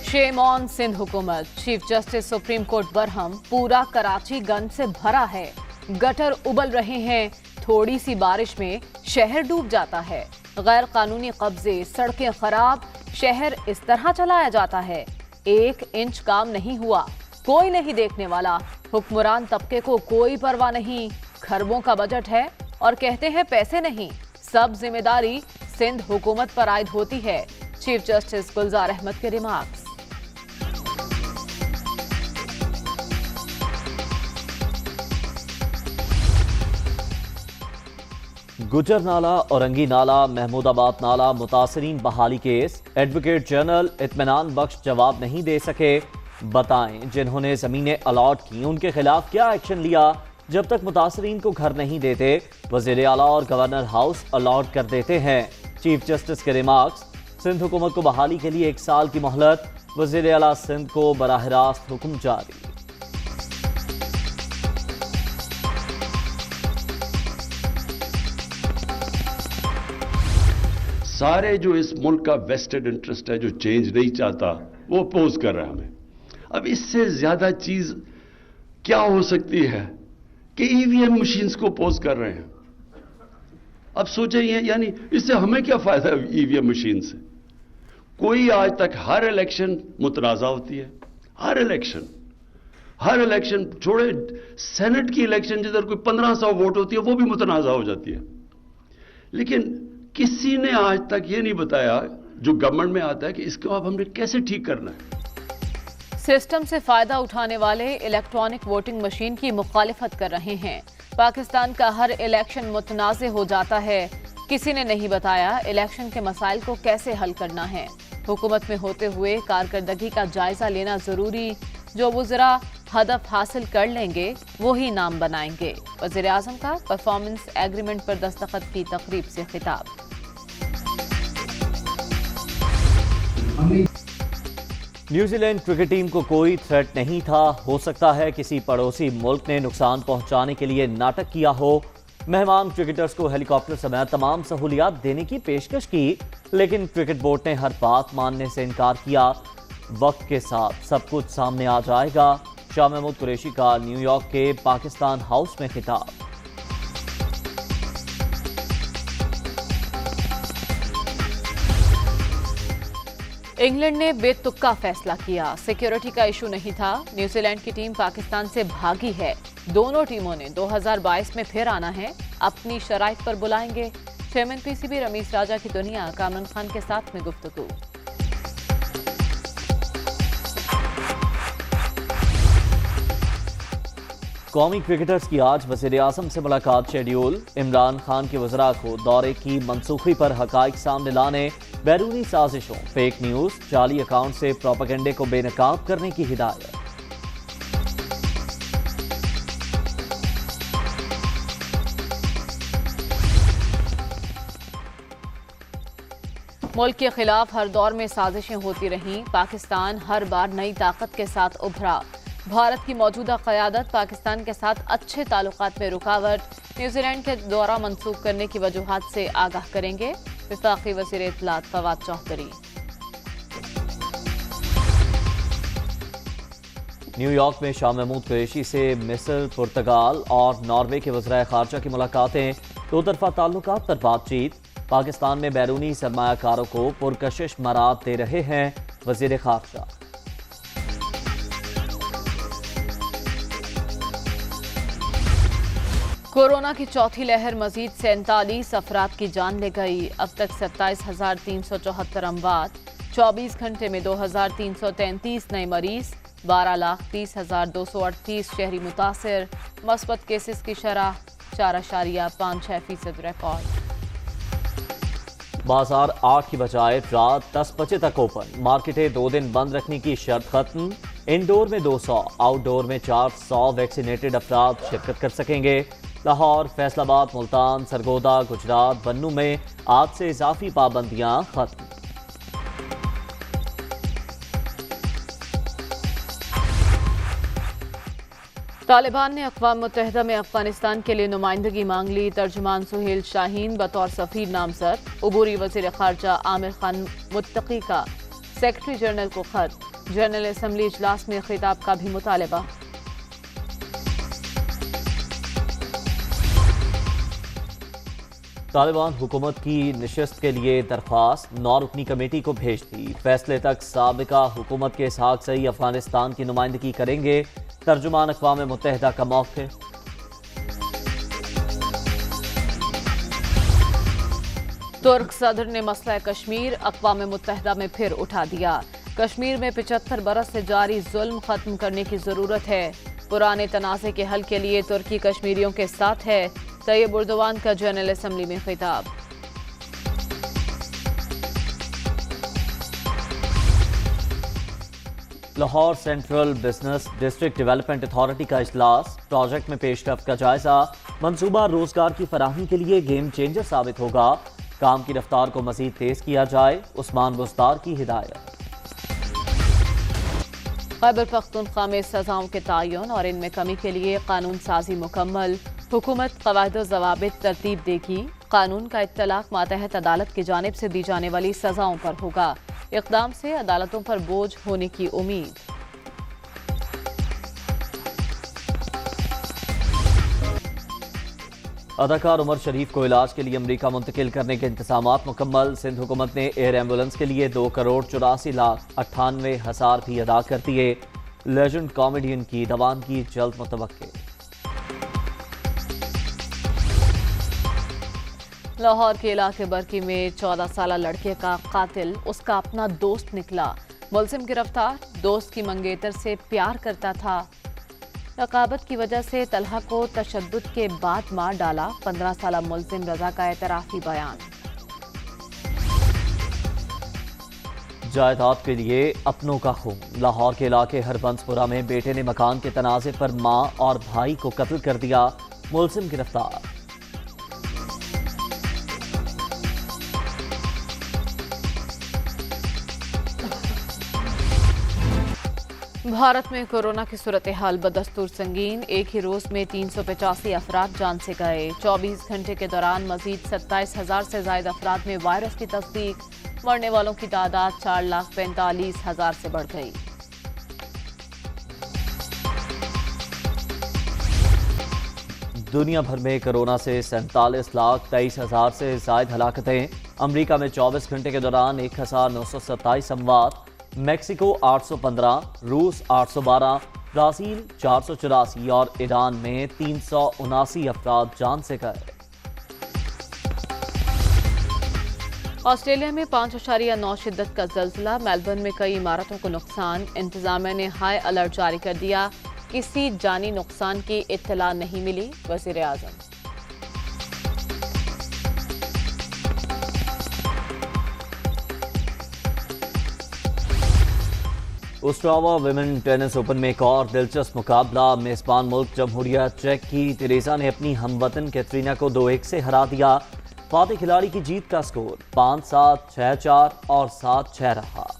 Shame on Sindh हुकूमत, chief justice supreme court Barham, पूरा कराची गंद से भरा है, गटर उबल रहे हैं, थोड़ी सी बारिश में शहर डूब जाता है, गैर कानूनी कब्जे, सड़कें खराब, शहर इस तरह चलाया जाता है, 1 इंच काम नहीं हुआ, कोई नहीं देखने वाला, हुक्मरान तबके को कोई परवाह नहीं, खरबों का बजट है और कहते हैं पैसे नहीं, सब जिम्मेदारी सिंध हुकूमत पर आयद होती है। चीफ जस्टिस गुलजार अहमद के रिमार्क्स। गुजर नाला, औरंगी नाला, महमूदाबाद नाला मुतासरीन बहाली केस, एडवोकेट जनरल इत्मीनान बख्श जवाब नहीं दे सके। बताएं जिन्होंने जमीनें अलॉट की उनके खिलाफ क्या एक्शन लिया। जब तक मुतासरीन को घर नहीं देते वज़ीर आला और गवर्नर हाउस अलॉट कर देते हैं। चीफ जस्टिस के रिमार्क्स। सिंध हुकूमत को बहाली के लिए 1 साल की मोहलत, वज़ीर आला सिंध को बराह रास्त हुक्म जारी। सारे जो इस मुल्क का वेस्टेड इंटरेस्ट है, जो चेंज नहीं चाहता, वो अपोज कर रहा है हमें। अब इससे ज्यादा चीज क्या हो सकती है कि ईवीएम मशीन्स को अपोज कर रहे हैं। अब सोचे यानी इससे हमें क्या फायदा है ईवीएम मशीन से। कोई आज तक हर इलेक्शन मुतनाज़ा होती है, हर इलेक्शन छोड़े, सेनेट की इलेक्शन जिधर कोई 1500 वोट होती है वो भी मुतनाज़ा हो जाती है। लेकिन किसी ने आज तक ये नहीं बताया जो गवर्नमेंट में आता है कि इसको अब हमने कैसे ठीक करना है। सिस्टम से फायदा उठाने वाले इलेक्ट्रॉनिक वोटिंग मशीन की मुखालिफत कर रहे हैं। पाकिस्तान का हर इलेक्शन मुतनाज़े हो जाता है। किसी ने नहीं बताया इलेक्शन के मसाइल को कैसे हल करना है। हुकूमत में होते हुए कारकर्दगी का जायजा लेना जरूरी। जो वज़रा हदफ हासिल कर लेंगे वही नाम बनाएंगे। वज़ीर आज़म का परफॉर्मेंस एग्रीमेंट पर दस्तखत की तकरीब से खिताब। न्यूजीलैंड क्रिकेट टीम को कोई थ्रेट नहीं था। हो सकता है किसी पड़ोसी मुल्क ने नुकसान पहुंचाने के लिए नाटक किया हो। मेहमान क्रिकेटर्स को हेलीकॉप्टर समेत तमाम सहूलियात देने की पेशकश की, लेकिन क्रिकेट बोर्ड ने हर बात मानने से इनकार किया। वक्त के साथ सब कुछ सामने आ जाएगा। शाह महमूद कुरैशी का न्यूयॉर्क के पाकिस्तान हाउस में खिताब। इंग्लैंड ने बेतुक्का फैसला किया। सिक्योरिटी का इशू नहीं था। न्यूजीलैंड की टीम पाकिस्तान से भागी है। दोनों टीमों ने 2022 में फिर आना है। अपनी शराइत पर बुलाएंगे। चेयरमैन पीसीबी रमीज राजा की दुनिया कामरान खान के साथ में गुफ्तगू। कौमी क्रिकेटर्स की आज वज़ीर आज़म से मुलाकात शेड्यूल। इमरान खान के वज़रा को दौरे की मनसूखी पर हक़ाइक़ सामने लाने, बैरूनी साजिशों, फेक न्यूज़, जाली अकाउंट से प्रोपेगेंडे को बेनकाब करने की हिदायत। मुल्क के खिलाफ हर दौर में साजिशें होती रहीं। पाकिस्तान हर बार नई ताकत के साथ उभरा। भारत की मौजूदा क़यादत पाकिस्तान के साथ अच्छे ताल्लुकात में रुकावट। न्यूजीलैंड के दौरा मंसूख करने की वजूहात से आगाह करेंगे। वफाकी वज़ीर इत्तलात फवाद चौधरी। न्यूयॉर्क में शाह महमूद कुरैशी से मिस्र, पुर्तगाल और नॉर्वे के वज़राए ख़ारजा की मुलाकातें। 2 तरफ़ा ताल्लुकात पर बातचीत। पाकिस्तान में बैरूनी सरमायाकारों को पुरकशिश मराद दे रहे हैं वज़ीर ख़ारजा। कोरोना की चौथी लहर मजीद 47 अफराद की जान ले गई। अब तक 27,374 अमवात। 24 घंटे में 2,333 नए मरीज। 12,30,238 शहरी मुतासिर। मस्बत केसेस की शरह 4.56% रिकॉर्ड। बाजार 8 की बजाय रात 10 बजे तक ओपन। मार्केटें 2 दिन बंद रखने की शर्त खत्म। इंडोर में 200, आउटडोर में 400 वैक्सीनेटेड अफराद शिरकत कर सकेंगे। लाहौर, फैसलाबाद, मुल्तान, सरगोदा, गुजरात, बन्नू में आज से इजाफी पाबंदियां खत्म। तालिबान ने अक़वाम मुत्तहिदा में अफगानिस्तान के लिए नुमाइंदगी मांग ली। तर्जुमान सुहेल शाहीन बतौर सफीर नामजद। अबूरी वज़ीर ख़ारजा आमिर खान मुत्तकी का सेक्रेटरी जनरल को खत। जनरल असम्बली इजलास में खिताब का भी मुतालबा। तालिबान हुकूमत की नशिस्त के लिए दरख्वास्त 9 रुकनी कमेटी को भेज दी। फैसले तक साबिका हुकूमत के इसहाक सही अफगानिस्तान की नुमाइंदगी करेंगे। तर्जुमान अक़वाम मुत्तहिदा का मौक़िफ़। तुर्क सदर ने मसला कश्मीर अक़वाम मुत्तहिदा में फिर उठा दिया। कश्मीर में 75 बरस से जारी जुल्म खत्म करने की जरूरत है। पुराने तनाज़े के हल के लिए तुर्की कश्मीरियों के साथ है। तैयब उर्दवान का जनरल असम्बली में खिताब। Lahore central business district development authority का इजलास। प्रोजेक्ट में पेशरफ्त का जायजा। मंसूबा रोजगार की फराहमी के लिए गेम चेंजर साबित होगा। काम की रफ्तार को मजीद तेज किया जाए। उस्मान बुस्तार की हिदायत। खैबर पख्तूनख्वा में सजाओं के तयन और इनमें कमी के लिए कानून साजी मुकम्मल। हुकूमत कवायद ज़वाबित तरतीब देगी। कानून का इत्तलाक मातहत अदालत की जानिब से दी जाने वाली सजाओं पर होगा। इक़दाम से अदालतों पर बोझ होने की उम्मीद। अदाकार उमर शरीफ को इलाज के लिए अमरीका मुंतकिल करने के इंतजामात मुकम्मल। सिंध हुकूमत ने एयर एम्बुलेंस के लिए 2,84,98,000 भी अदा कर दिए। लेजेंड कॉमेडियन की रवानगी जल्द मुतवक्के। लाहौर के इलाके बरकी में 14 साला लड़के का कातिल उसका अपना दोस्त निकला। मुलजिम गिरफ्तार। दोस्त की मंगेतर से प्यार करता था। रकाबत की वजह से तलहा को तशद्दुद के बाद मार डाला। 15 साला मुलजिम रजा का एतराफी बयान। जायदाद के लिए अपनों का खून। लाहौर के इलाके हरबंसपुरा में बेटे ने मकान के तनाजे पर मां और भाई को कत्ल कर दिया। मुलजिम गिरफ्तार। भारत में कोरोना की सूरत हाल बदस्तूर संगीन। एक ही रोज में 385 अफराद जान से गए। 24 घंटे के दौरान मजीद 27,000 से ज्यादा अफराद में वायरस की तस्दीक। मरने वालों की तादाद 4,45,000 से बढ़ गई। दुनिया भर में कोरोना से 47,23,000 से ज्यादा हलाकतें। अमरीका में 24 घंटे के दौरान 1,927 अमवात। मैक्सिको 815, रूस 812, ब्राजील 484 और ईरान में 379 अफराद जान से गए। ऑस्ट्रेलिया में 5.9 शिद्दत का जल्जला। मेलबर्न में कई इमारतों को नुकसान। इंतजामिया ने हाई अलर्ट जारी कर दिया। किसी जानी नुकसान की इत्तला नहीं मिली। वज़ीर आज़म। ओस्ट्रावा विमेन टेनिस ओपन में एक और दिलचस्प मुकाबला। मेजबान मुल्क जमहूरिया चेक की तेरेसा ने अपनी हमवतन कैटरीना को 2-1 से हरा दिया। फातेह खिलाड़ी की जीत का स्कोर 5-7, 6-4 और 7-6 रहा।